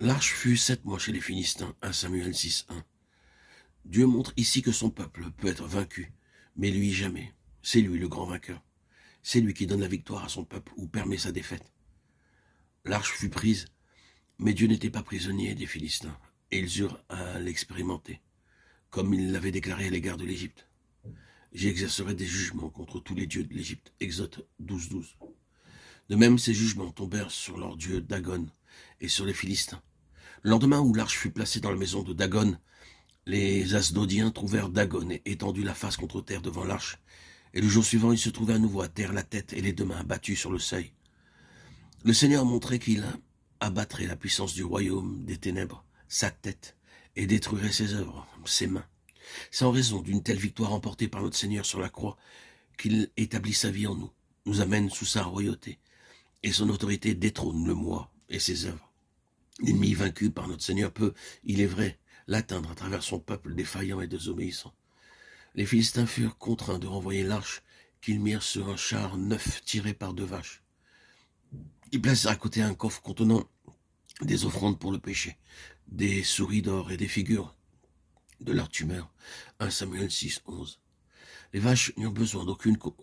L'arche fut 7 mois chez les Philistins, 1 Samuel 6:1. Dieu montre ici que son peuple peut être vaincu, mais lui jamais. C'est lui le grand vainqueur. C'est lui qui donne la victoire à son peuple ou permet sa défaite. L'arche fut prise, mais Dieu n'était pas prisonnier des Philistins, et ils eurent à l'expérimenter, comme il l'avait déclaré à l'égard de l'Égypte. J'exercerai des jugements contre tous les dieux de l'Égypte. Exode 12:12. De même, ces jugements tombèrent sur leur dieu Dagon et sur les Philistins. Le lendemain où l'arche fut placée dans la maison de Dagon, les Asdodiens trouvèrent Dagon étendu la face contre terre devant l'arche. Et le jour suivant, il se trouvait à nouveau à terre, la tête et les 2 mains abattues sur le seuil. Le Seigneur montrait qu'il abattrait la puissance du royaume des ténèbres, sa tête, et détruirait ses œuvres, ses mains. C'est en raison d'une telle victoire remportée par notre Seigneur sur la croix qu'il établit sa vie en nous, nous amène sous sa royauté, et son autorité détrône le moi et ses œuvres. L'ennemi vaincu par notre Seigneur peut, il est vrai, l'atteindre à travers son peuple défaillant et désobéissant. Les Philistins furent contraints de renvoyer l'arche qu'ils mirent sur un char neuf tiré par 2 vaches. Ils placèrent à côté un coffre contenant des offrandes pour le péché, des souris d'or et des figures de leur tumeur. 1 Samuel 6:11. Les vaches n'eurent besoin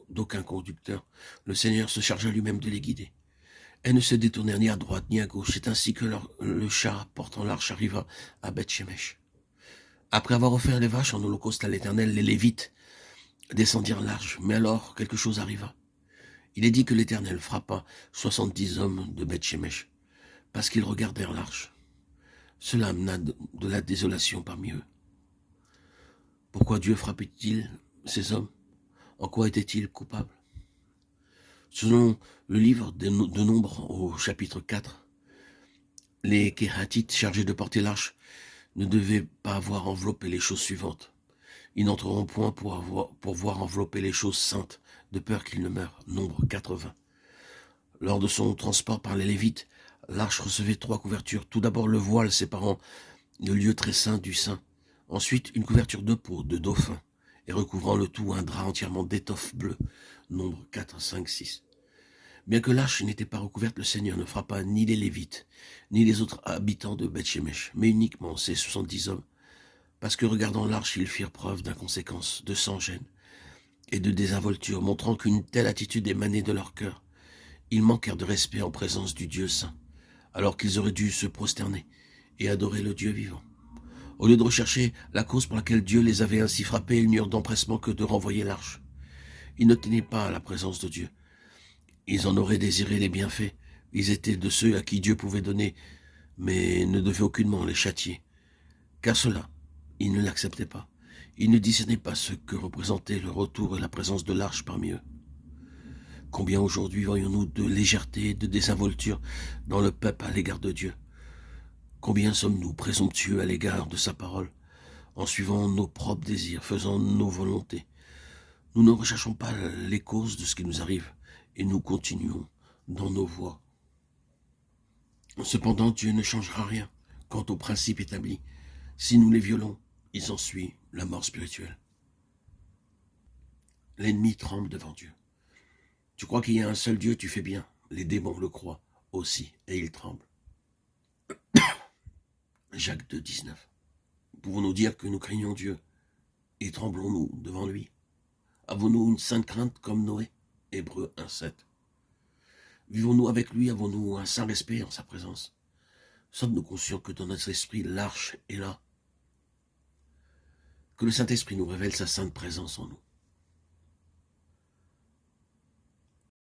d'aucun conducteur. Le Seigneur se chargea lui-même de les guider. Elles ne se détournèrent ni à droite ni à gauche. C'est ainsi que le char portant l'arche arriva à Beth-Shemesh. Après avoir offert les vaches en holocauste à l'Éternel, les Lévites descendirent l'arche. Mais alors, quelque chose arriva. Il est dit que l'Éternel frappa 70 hommes de Beth-Shemesh, parce qu'ils regardèrent l'arche. Cela amena de la désolation parmi eux. Pourquoi Dieu frappait-il ces hommes? En quoi étaient-ils coupables? Selon le livre de Nombres au chapitre 4, les Kéhatites chargés de porter l'arche ne devaient pas avoir enveloppé les choses suivantes. Ils n'entreront point pour voir envelopper les choses saintes, de peur qu'ils ne meurent. Nombre 80. Lors de son transport par les Lévites, l'arche recevait 3 couvertures. Tout d'abord le voile séparant le lieu très saint du saint. Ensuite une couverture de peau de dauphin et recouvrant le tout un drap entièrement d'étoffe bleue. Nombre 4, 5, 6. Bien que l'arche n'était pas recouverte, le Seigneur ne frappa ni les Lévites, ni les autres habitants de Beth-Shemesh, mais uniquement ces 70 hommes, parce que regardant l'arche, ils firent preuve d'inconséquence, de sans-gêne et de désinvolture, montrant qu'une telle attitude émanait de leur cœur. Ils manquèrent de respect en présence du Dieu saint, alors qu'ils auraient dû se prosterner et adorer le Dieu vivant. Au lieu de rechercher la cause pour laquelle Dieu les avait ainsi frappés, ils n'eurent d'empressement que de renvoyer l'arche. Ils ne tenaient pas à la présence de Dieu. Ils en auraient désiré les bienfaits. Ils étaient de ceux à qui Dieu pouvait donner, mais ne devait aucunement les châtier. Car cela, ils ne l'acceptaient pas. Ils ne discernaient pas ce que représentait le retour et la présence de l'arche parmi eux. Combien aujourd'hui voyons-nous de légèreté et de désinvolture dans le peuple à l'égard de Dieu? Combien sommes-nous présomptueux à l'égard de sa parole, en suivant nos propres désirs, faisant nos volontés? Nous ne recherchons pas les causes de ce qui nous arrive, et nous continuons dans nos voies. Cependant, Dieu ne changera rien quant aux principes établis. Si nous les violons, il s'ensuit la mort spirituelle. L'ennemi tremble devant Dieu. Tu crois qu'il y a un seul Dieu, tu fais bien. Les démons le croient aussi, et ils tremblent. Jacques 2, 19. Pouvons-nous dire que nous craignons Dieu, et tremblons-nous devant lui? Avons-nous une sainte crainte comme Noé? Hébreux 1, 7. Vivons-nous avec lui? Avons-nous un saint respect en sa présence? Sommes-nous conscients que dans notre esprit, l'arche est là? Que le Saint-Esprit nous révèle sa sainte présence en nous.